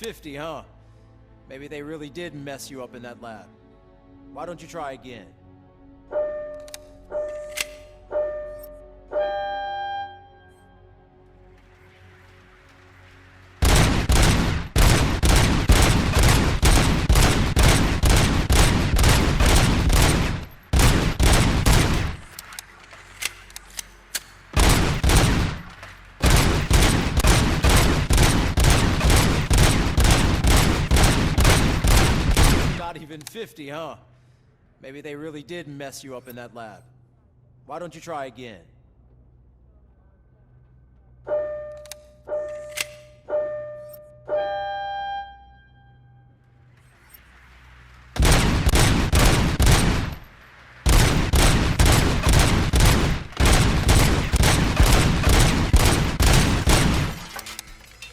50, huh? Maybe they really did mess you up in that lab. Why don't you try again? Not even 50, huh? Maybe they really did mess you up in that lab. Why don't you try again?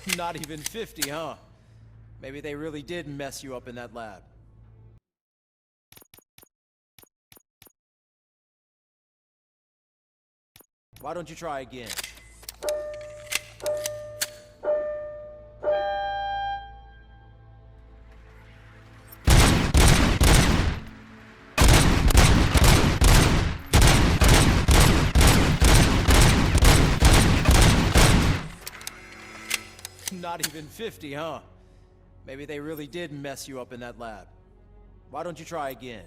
Not even 50, huh? Maybe they really did mess you up in that lab. Why don't you try again? Not even 50, huh? Maybe they really did mess you up in that lab. Why don't you try again?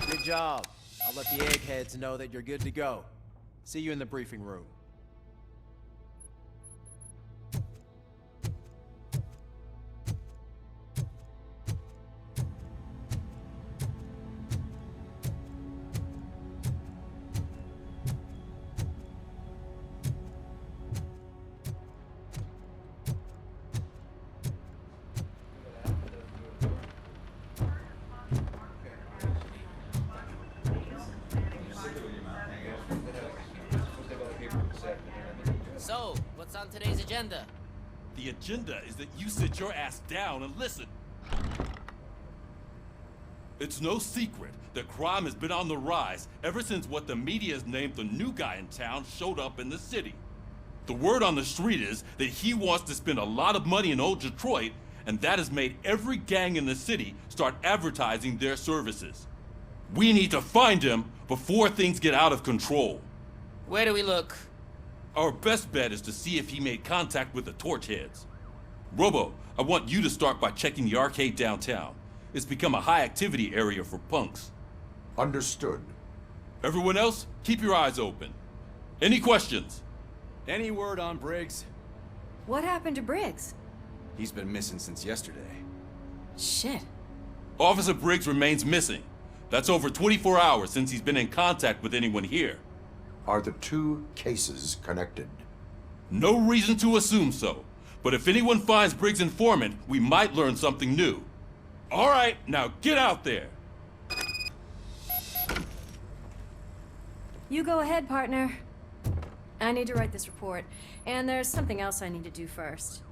Good job. I'll let the eggheads know that you're good to go. See you in the briefing room. So, what's on today's agenda? The agenda is that you sit your ass down and listen. It's no secret that crime has been on the rise ever since what the media has named the new guy in town showed up in the city. The word on the street is that he wants to spend a lot of money in old Detroit, and that has made every gang in the city start advertising their services. We need to find him before things get out of control. Where do we look? Our best bet is to see if he made contact with the Torchheads. Robo, I want you to start by checking the arcade downtown. It's become a high-activity area for punks. Understood. Everyone else, keep your eyes open. Any questions? Any word on Briggs? What happened to Briggs? He's been missing since yesterday. Shit. Officer Briggs remains missing. That's over 24 hours since he's been in contact with anyone here. Are the two cases connected? No reason to assume so. But if anyone finds Briggs' informant, we might learn something new. All right, now get out there. You go ahead, partner. I need to write this report, and there's something else I need to do first.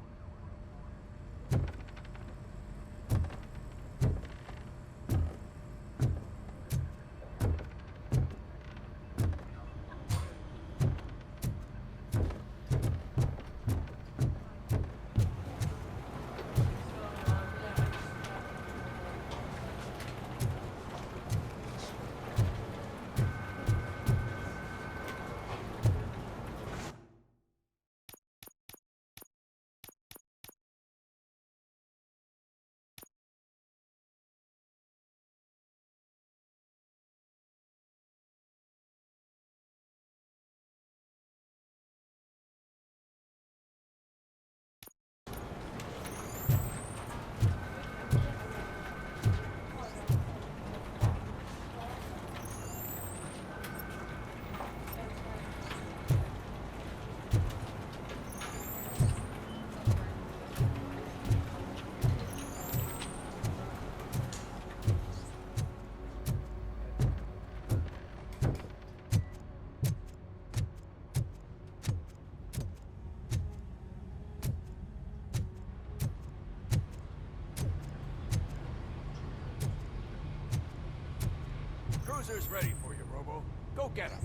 ready for you, Robo. Go get him.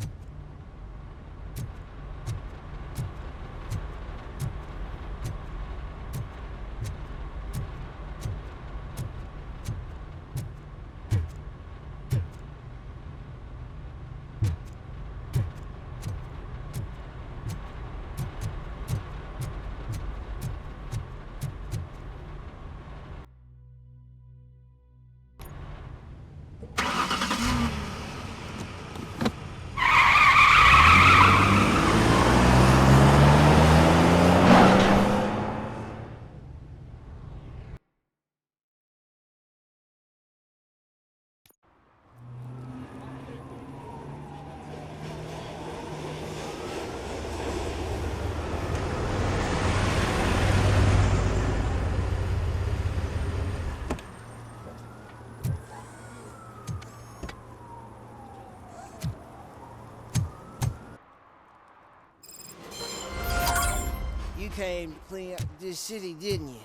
You came to clean up this city, didn't you?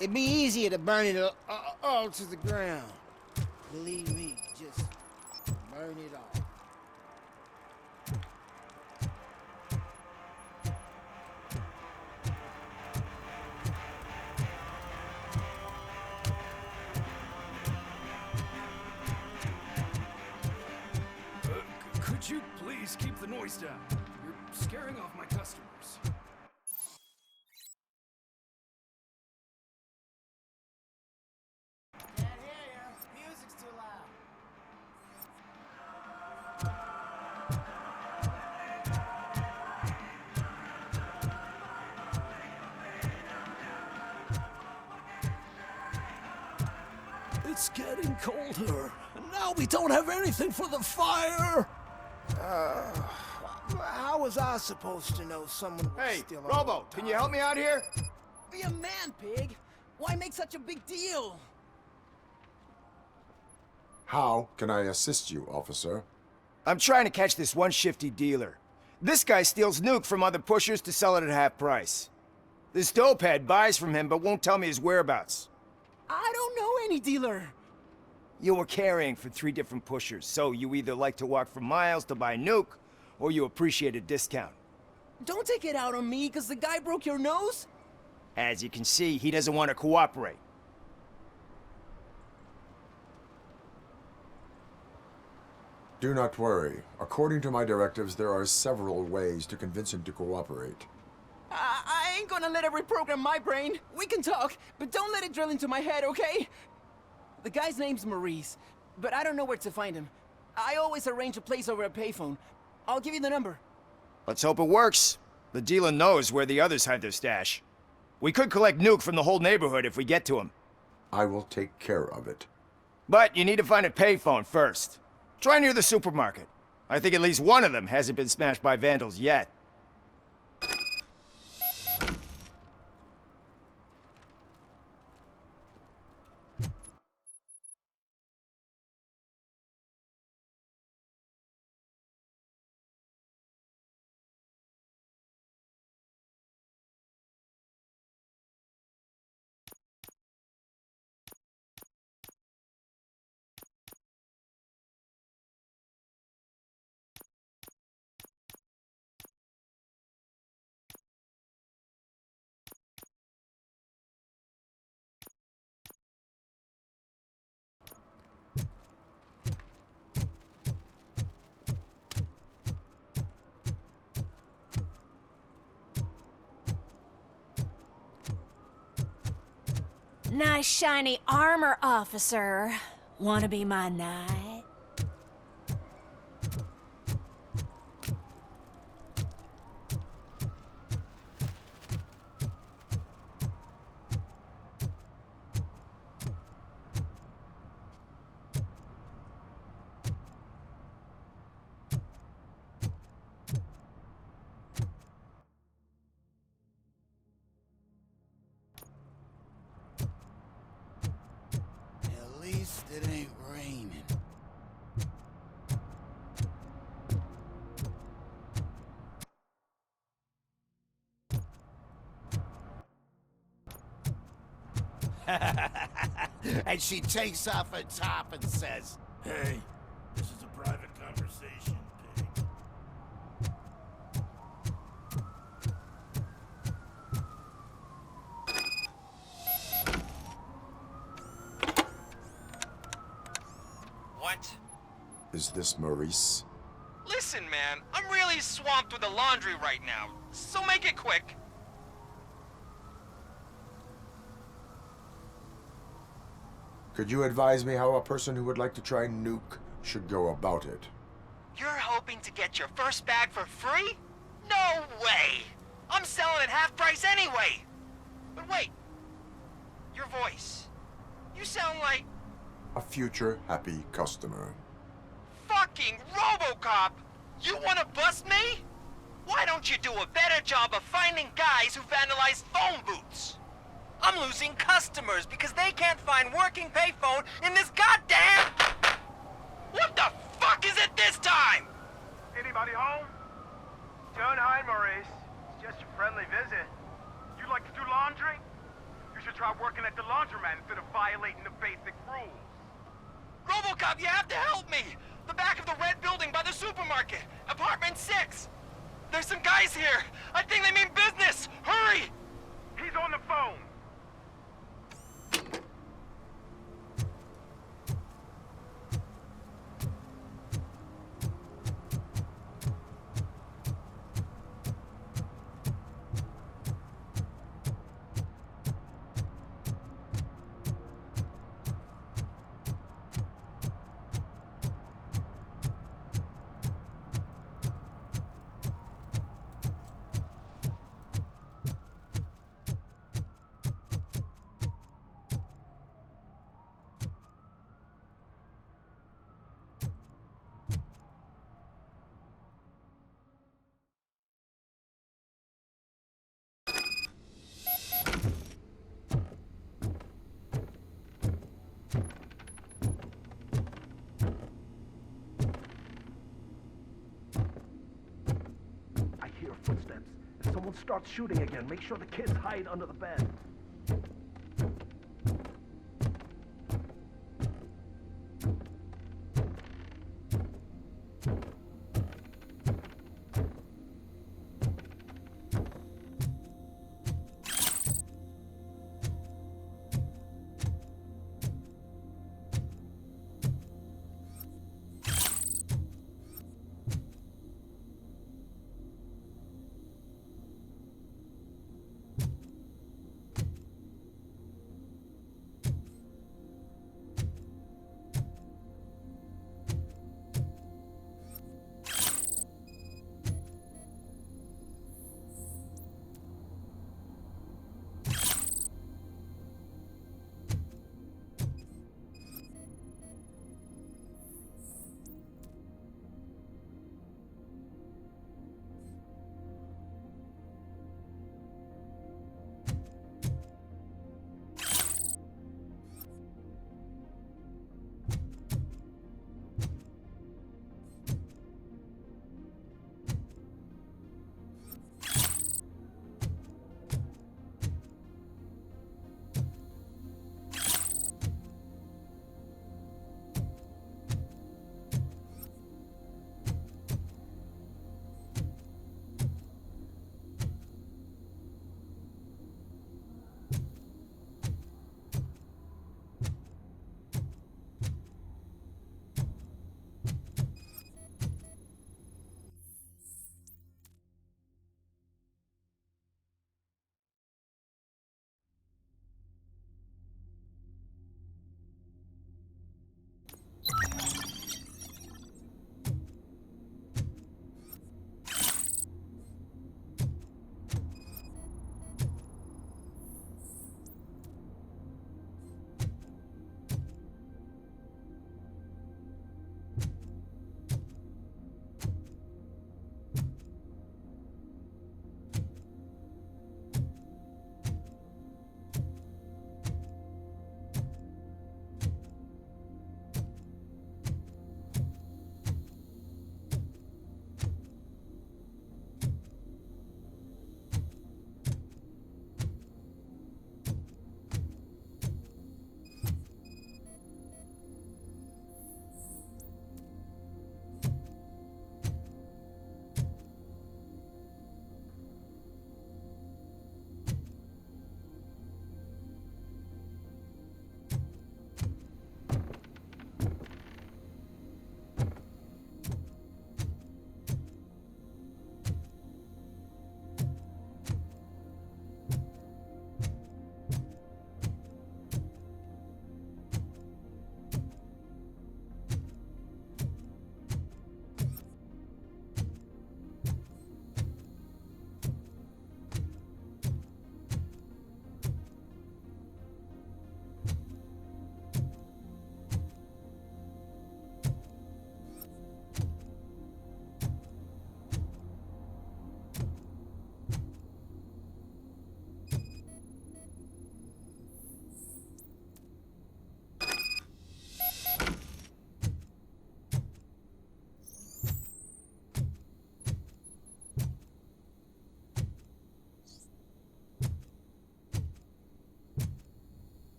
It'd be easier to burn it all to the ground. Believe me, just burn it all. Could you please keep the noise down? You're scaring off my customers. Can't hear you. Music's too loud. It's getting colder, and now we don't have anything for the fire! How was I supposed to know someone was Hey, still Robo, can you help me out here? Be a man, pig. Why make such a big deal? How can I assist you, officer? I'm trying to catch this one shifty dealer. This guy steals nuke from other pushers to sell it at half price. This dopehead buys from him but won't tell me his whereabouts. I don't know any dealer. You were carrying for 3 different pushers, so you either like to walk for miles to buy nuke, or you appreciate a discount. Don't take it out on me, because the guy broke your nose? As you can see, he doesn't want to cooperate. Do not worry. According to my directives, there are several ways to convince him to cooperate. I ain't gonna let it reprogram my brain. We can talk, but don't let it drill into my head, okay? The guy's name's Maurice, but I don't know where to find him. I always arrange a place over a payphone. I'll give you the number. Let's hope it works. The dealer knows where the others hide their stash. We could collect nuke from the whole neighborhood if we get to him. I will take care of it. But you need to find a payphone first. Try near the supermarket. I think at least one of them hasn't been smashed by vandals yet. Nice shiny armor, officer. Wanna be my knight? At least it ain't raining. And she takes off her top and says, Hey, This is a private conversation, pig. What? Is this Maurice? Listen, man, I'm really swamped with the laundry right now, so make it quick. Could you advise me how a person who would like to try nuke should go about it? You're hoping to get your first bag for free? No way! I'm selling at half price anyway! But wait, your voice. You sound like A future happy customer. fucking Robocop! You wanna bust me? Why don't you do a better job of finding guys who vandalize phone booths? I'm losing customers because they can't find working payphone in this goddamn... What the fuck is it this time? Anybody home? Don't hide, Maurice. It's just a friendly visit. You like to do laundry? You should try working at the laundromat instead of violating the basic rules. Robocop, you have to help me! The back of the red building by the supermarket, apartment 6. There's some guys here. I think they mean business. Hurry! He's on the phone. I hear footsteps. If someone starts shooting again, make sure the kids hide under the bed.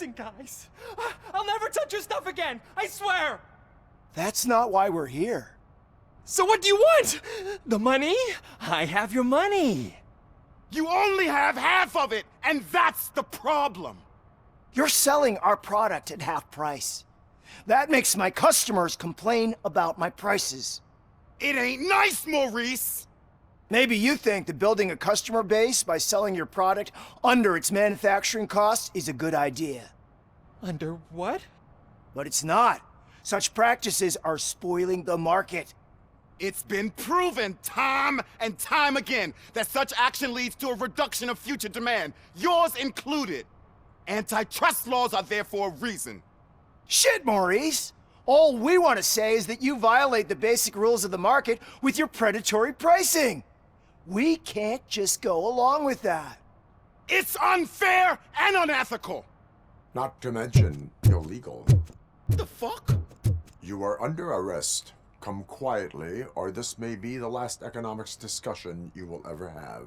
Listen, guys. I'll never touch your stuff again. I swear. That's not why we're here. So what do you want? The money? I have your money. You only have half of it, and that's the problem. You're selling our product at half price. That makes my customers complain about my prices. It ain't nice, Maurice! Maybe you think that building a customer base by selling your product under its manufacturing cost is a good idea. Under what? But it's not. Such practices are spoiling the market. It's been proven time and time again that such action leads to a reduction of future demand, yours included. Antitrust laws are there for a reason. Shit, Maurice! All we want to say is that you violate the basic rules of the market with your predatory pricing. We can't just go along with that. It's unfair and unethical! Not to mention illegal. The fuck? You are under arrest. Come quietly, or this may be the last economics discussion you will ever have.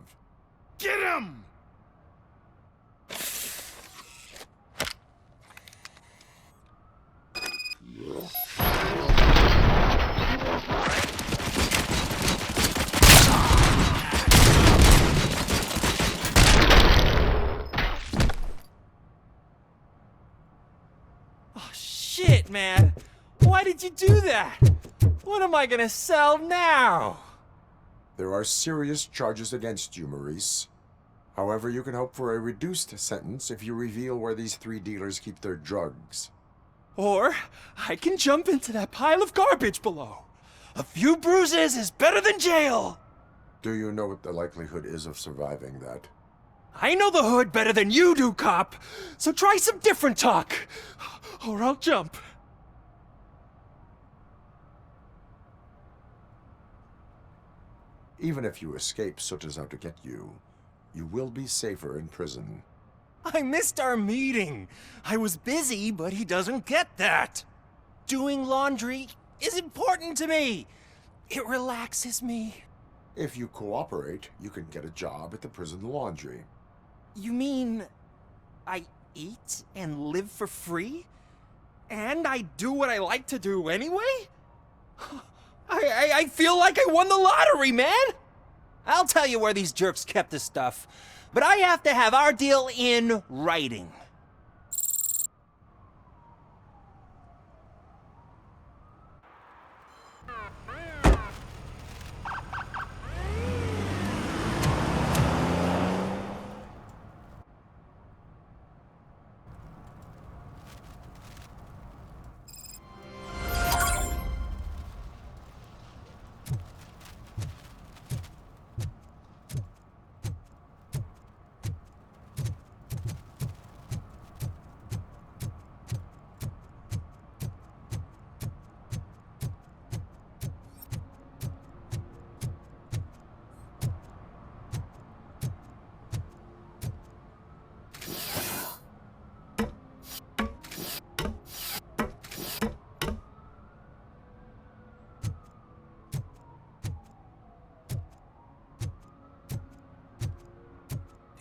Get him! Oh, shit, man. Why did you do that? What am I gonna sell now? There are serious charges against you, Maurice. However, you can hope for a reduced sentence if you reveal where these 3 dealers keep their drugs. Or I can jump into that pile of garbage below. A few bruises is better than jail. Do you know what the likelihood is of surviving that? I know the hood better than you do, cop. So try some different talk, or I'll jump. Even if you escape Soot is out to get you, you will be safer in prison. I missed our meeting. I was busy, but he doesn't get that. Doing laundry is important to me. It relaxes me. If you cooperate, you can get a job at the prison laundry. You mean I eat and live for free? And I do what I like to do anyway? I feel like I won the lottery, man! I'll tell you where these jerks kept the stuff, but I have to have our deal in writing.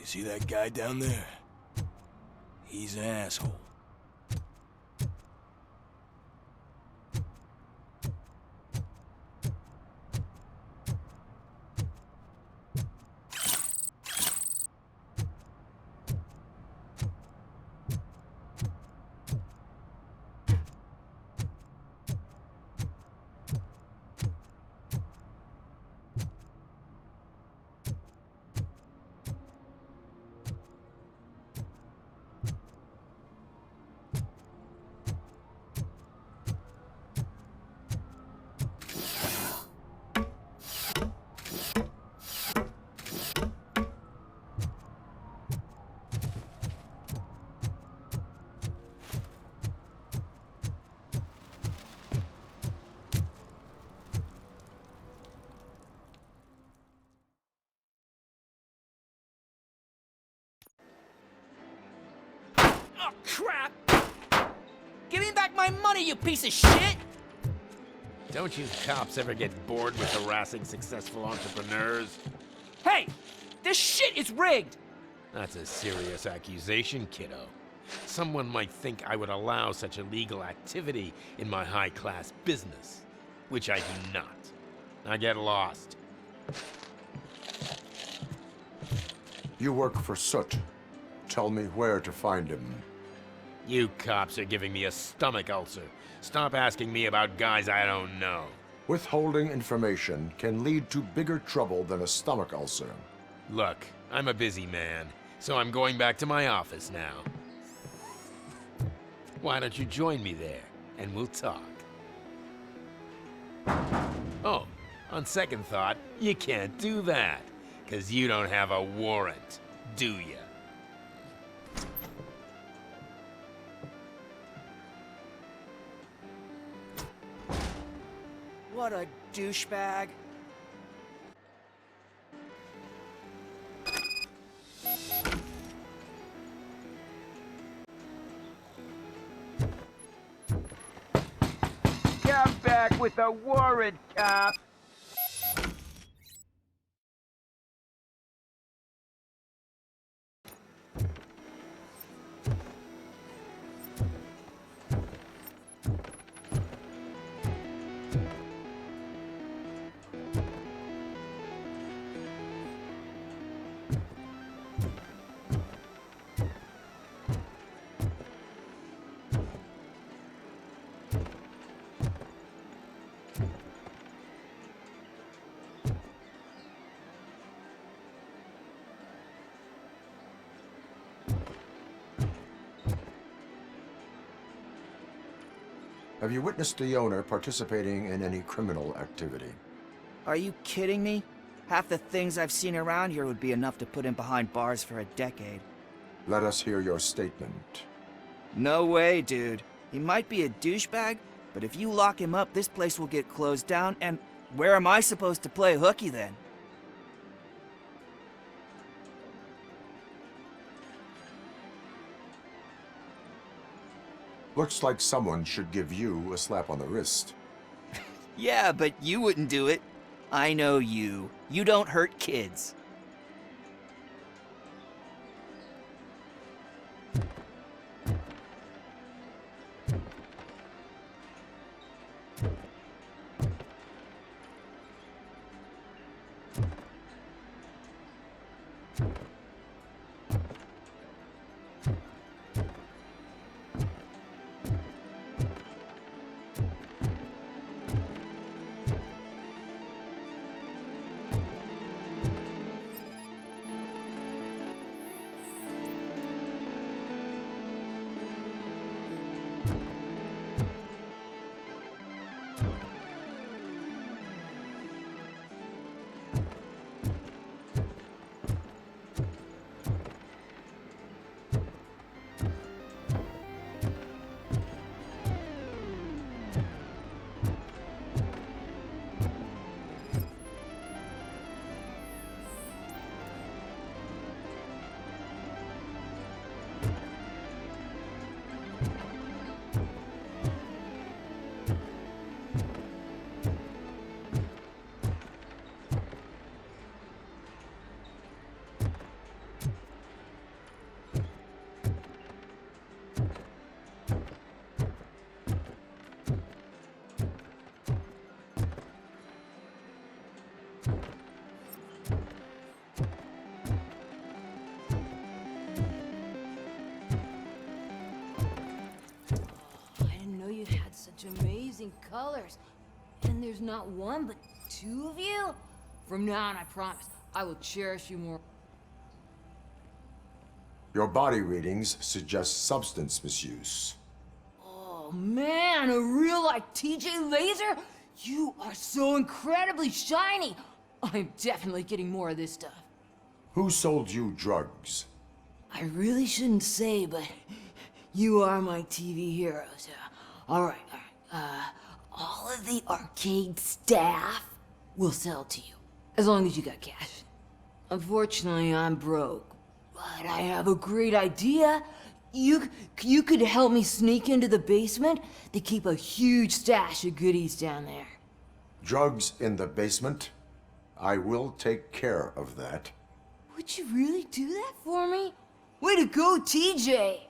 See that guy down there? He's an asshole. Oh, crap! Give me back my money, you piece of shit! Don't you cops ever get bored with harassing successful entrepreneurs? Hey! This shit is rigged! That's a serious accusation, kiddo. Someone might think I would allow such illegal activity in my high-class business, which I do not. Now get lost. You work for Soot. Tell me where to find him. You cops are giving me a stomach ulcer. Stop asking me about guys I don't know. Withholding information can lead to bigger trouble than a stomach ulcer. Look, I'm a busy man, so I'm going back to my office now. Why don't you join me there, and we'll talk. Oh, on second thought, you can't do that, 'cause you don't have a warrant, do ya? What a douchebag. Come back with a warrant, cop! Have you witnessed the owner participating in any criminal activity? Are you kidding me? Half the things I've seen around here would be enough to put him behind bars for a decade. Let us hear your statement. No way, dude. He might be a douchebag, but if you lock him up, this place will get closed down, and where am I supposed to play hooky then? Looks like someone should give you a slap on the wrist. Yeah, but you wouldn't do it. I know you. You don't hurt kids. Amazing colors. And there's not one, but two of you? From now on, I promise, I will cherish you more. Your body readings suggest substance misuse. Oh man, a real like TJ Laser? You are so incredibly shiny. I'm definitely getting more of this stuff. Who sold you drugs? I really shouldn't say, but you are my TV heroes. All right. All of the arcade staff will sell to you, as long as you got cash. Unfortunately, I'm broke, but I have a great idea. You could help me sneak into the basement. They keep a huge stash of goodies down there. Drugs in the basement? I will take care of that. Would you really do that for me? Way to go, TJ!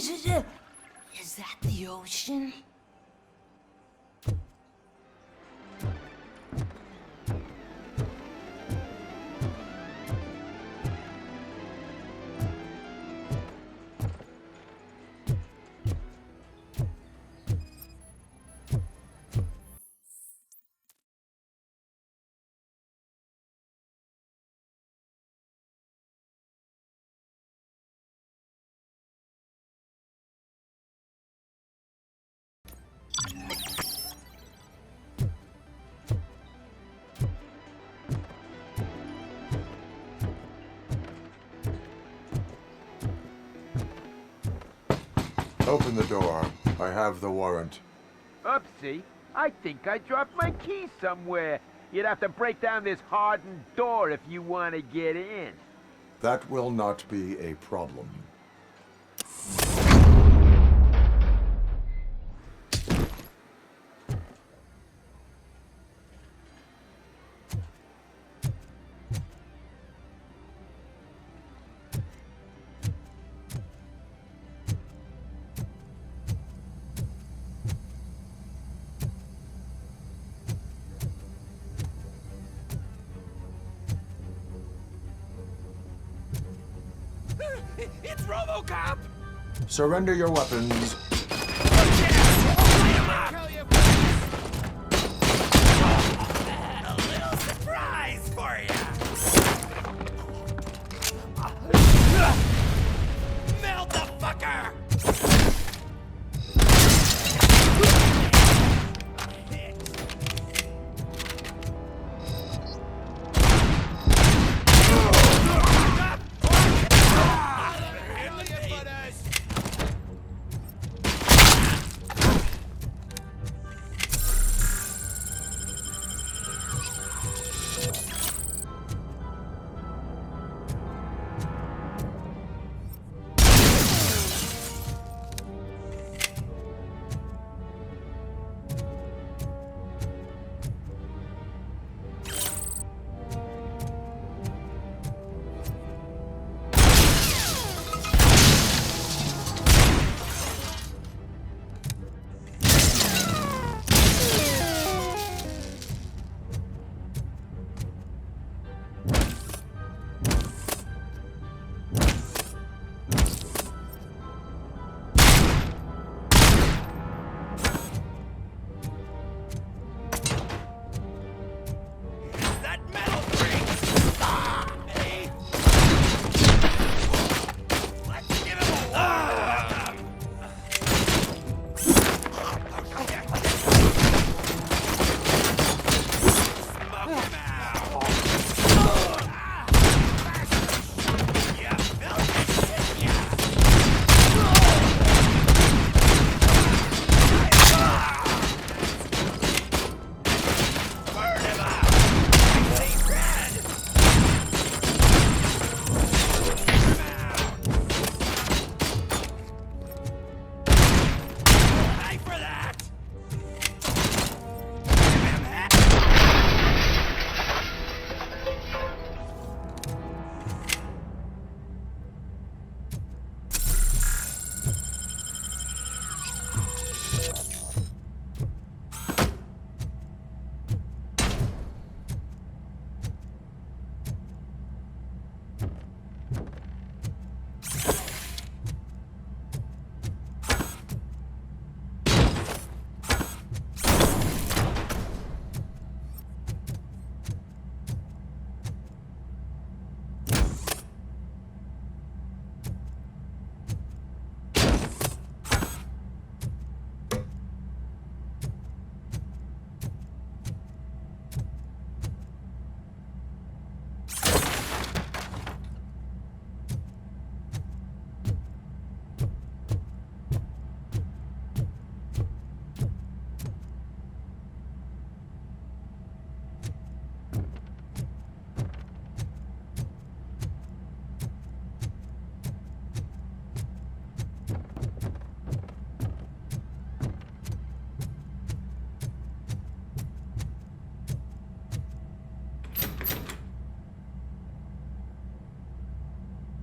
Is that the ocean? Open the door. I have the warrant. Oopsie. I think I dropped my keys somewhere. You'd have to break down this hardened door if you want to get in. That will not be a problem. It's Robocop! Surrender your weapons. A little surprise for you! Melt the fucker!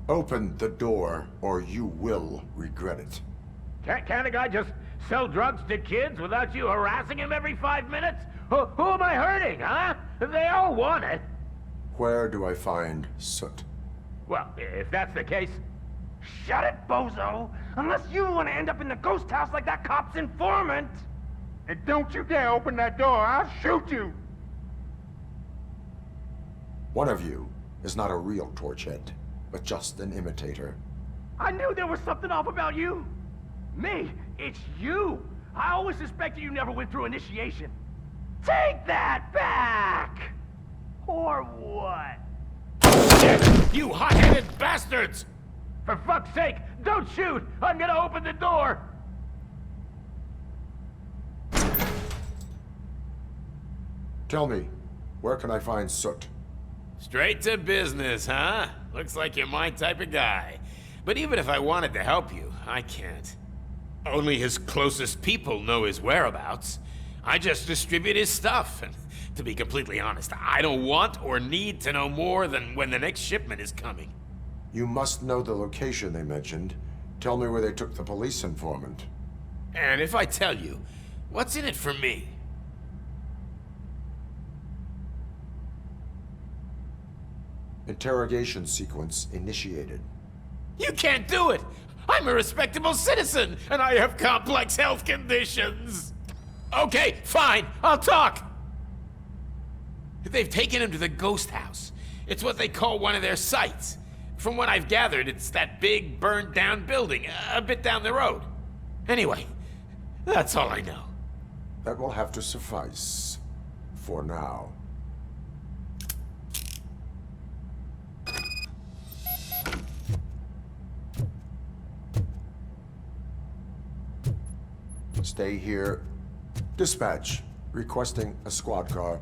Open the door, or you will regret it. Can't a guy just sell drugs to kids without you harassing him every 5 minutes? Who am I hurting, huh? They all want it. Where do I find Soot? Well, if that's the case... Shut it, bozo! Unless you want to end up in the ghost house like that cop's informant! And don't you dare open that door, I'll shoot you! One of you is not a real Torchhead, but just an imitator. I knew there was something off about you! Me? It's you! I always suspected you never went through initiation. Take that back! Or what? You hot-headed bastards! For fuck's sake, don't shoot! I'm gonna open the door! Tell me, where can I find Soot? Straight to business, huh? Looks like you're my type of guy. But even if I wanted to help you, I can't. Only his closest people know his whereabouts. I just distribute his stuff, and to be completely honest, I don't want or need to know more than when the next shipment is coming. You must know the location they mentioned. Tell me where they took the police informant. And if I tell you, what's in it for me? Interrogation sequence initiated. You can't do it! I'm a respectable citizen, and I have complex health conditions! Okay, fine, I'll talk! They've taken him to the ghost house. It's what they call one of their sites. From what I've gathered, it's that big, burned-down building, a bit down the road. Anyway, that's all I know. That will have to suffice. For now. Stay here. Dispatch. Requesting a squad car.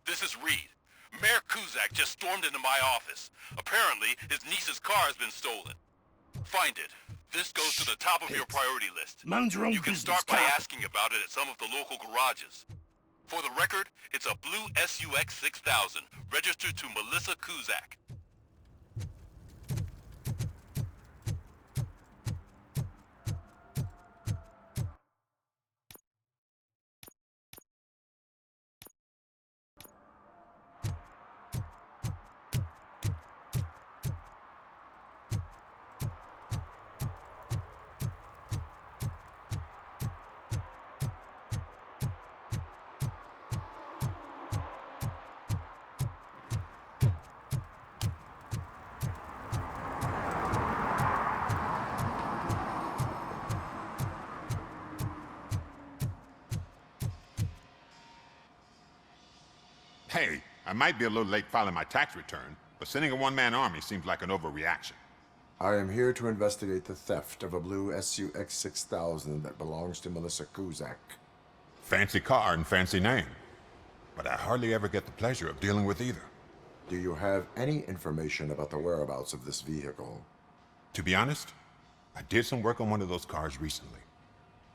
This is Reed. Mayor Kuzak just stormed into my office. Apparently, his niece's car has been stolen. Find it. This goes to the top of your priority list. Mind your own You can business, start by cop. asking about it at some of the local garages. For the record, it's a blue SUX 6000, registered to Melissa Kuzak. Hey, I might be a little late filing my tax return, but sending a one-man army seems like an overreaction. I am here to investigate the theft of a blue SUX 6000 that belongs to Melissa Kuzak. Fancy car and fancy name, but I hardly ever get the pleasure of dealing with either. Do you have any information about the whereabouts of this vehicle? To be honest, I did some work on one of those cars recently,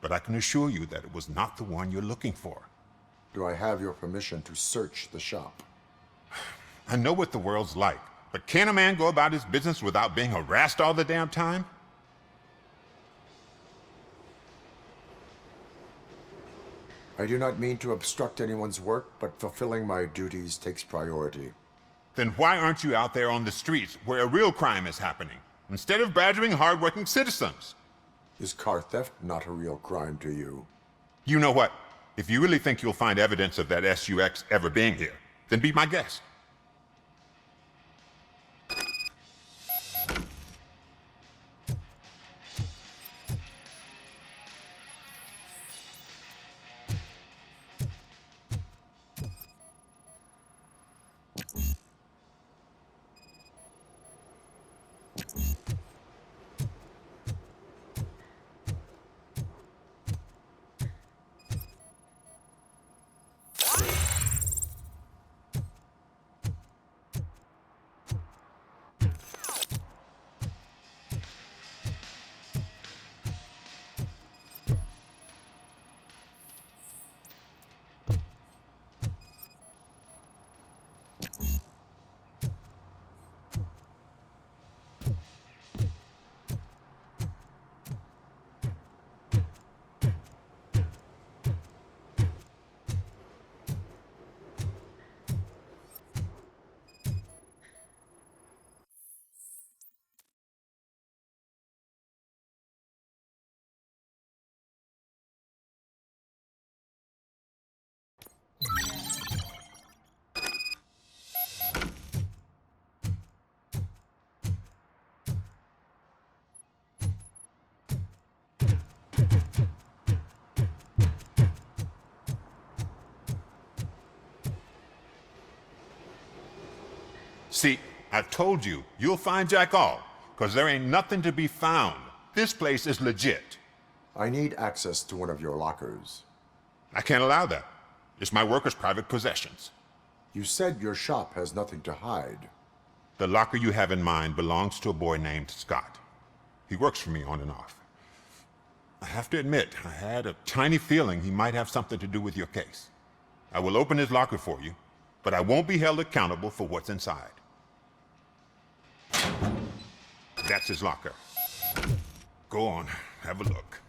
but I can assure you that it was not the one you're looking for. Do I have your permission to search the shop? I know what the world's like, but can a man go about his business without being harassed all the damn time? I do not mean to obstruct anyone's work, but fulfilling my duties takes priority. Then why aren't you out there on the streets where a real crime is happening, instead of badgering hardworking citizens? Is car theft not a real crime to you? You know what? If you really think you'll find evidence of that SUX ever being here, then be my guest. See, I've told you, you'll find Jack all, because there ain't nothing to be found. This place is legit. I need access to one of your lockers. I can't allow that. It's my workers' private possessions. You said your shop has nothing to hide. The locker you have in mind belongs to a boy named Scott. He works for me on and off. I have to admit, I had a tiny feeling he might have something to do with your case. I will open his locker for you, but I won't be held accountable for what's inside. That's his locker. Go on, have a look.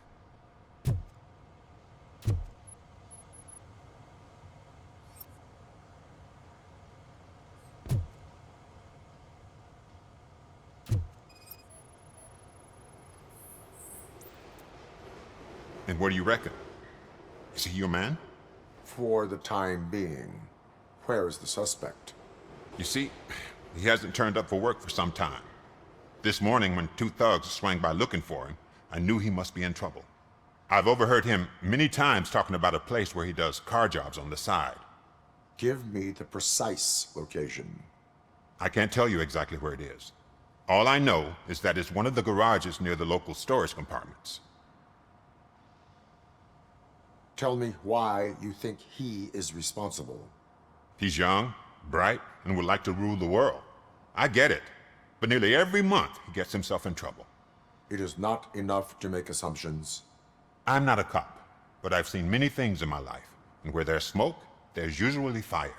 And what do you reckon? Is he your man? For the time being. Where is the suspect? You see, he hasn't turned up for work for some time. This morning, when two thugs swang by looking for him, I knew he must be in trouble. I've overheard him many times talking about a place where he does car jobs on the side. Give me the precise location. I can't tell you exactly where it is. All I know is that it's one of the garages near the local storage compartments. Tell me why you think he is responsible. He's young, bright, and would like to rule the world. I get it. But nearly every month, he gets himself in trouble. It is not enough to make assumptions. I'm not a cop, but I've seen many things in my life. And where there's smoke, there's usually fire.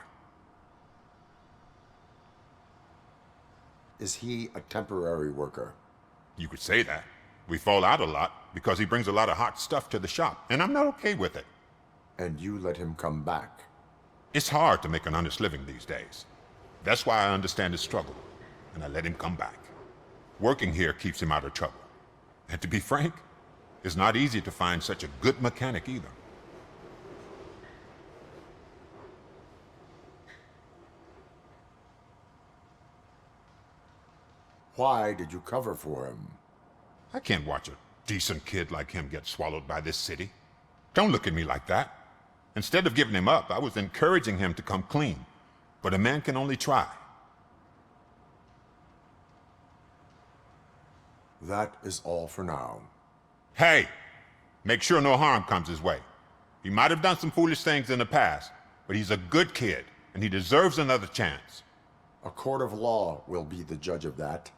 Is he a temporary worker? You could say that. We fall out a lot because he brings a lot of hot stuff to the shop, and I'm not okay with it. And you let him come back? It's hard to make an honest living these days. That's why I understand his struggle, and I let him come back. Working here keeps him out of trouble. And to be frank, it's not easy to find such a good mechanic either. Why did you cover for him? I can't watch a decent kid like him get swallowed by this city. Don't look at me like that. Instead of giving him up, I was encouraging him to come clean. But a man can only try. That is all for now. Hey! Make sure no harm comes his way. He might have done some foolish things in the past, but he's a good kid, and he deserves another chance. A court of law will be the judge of that.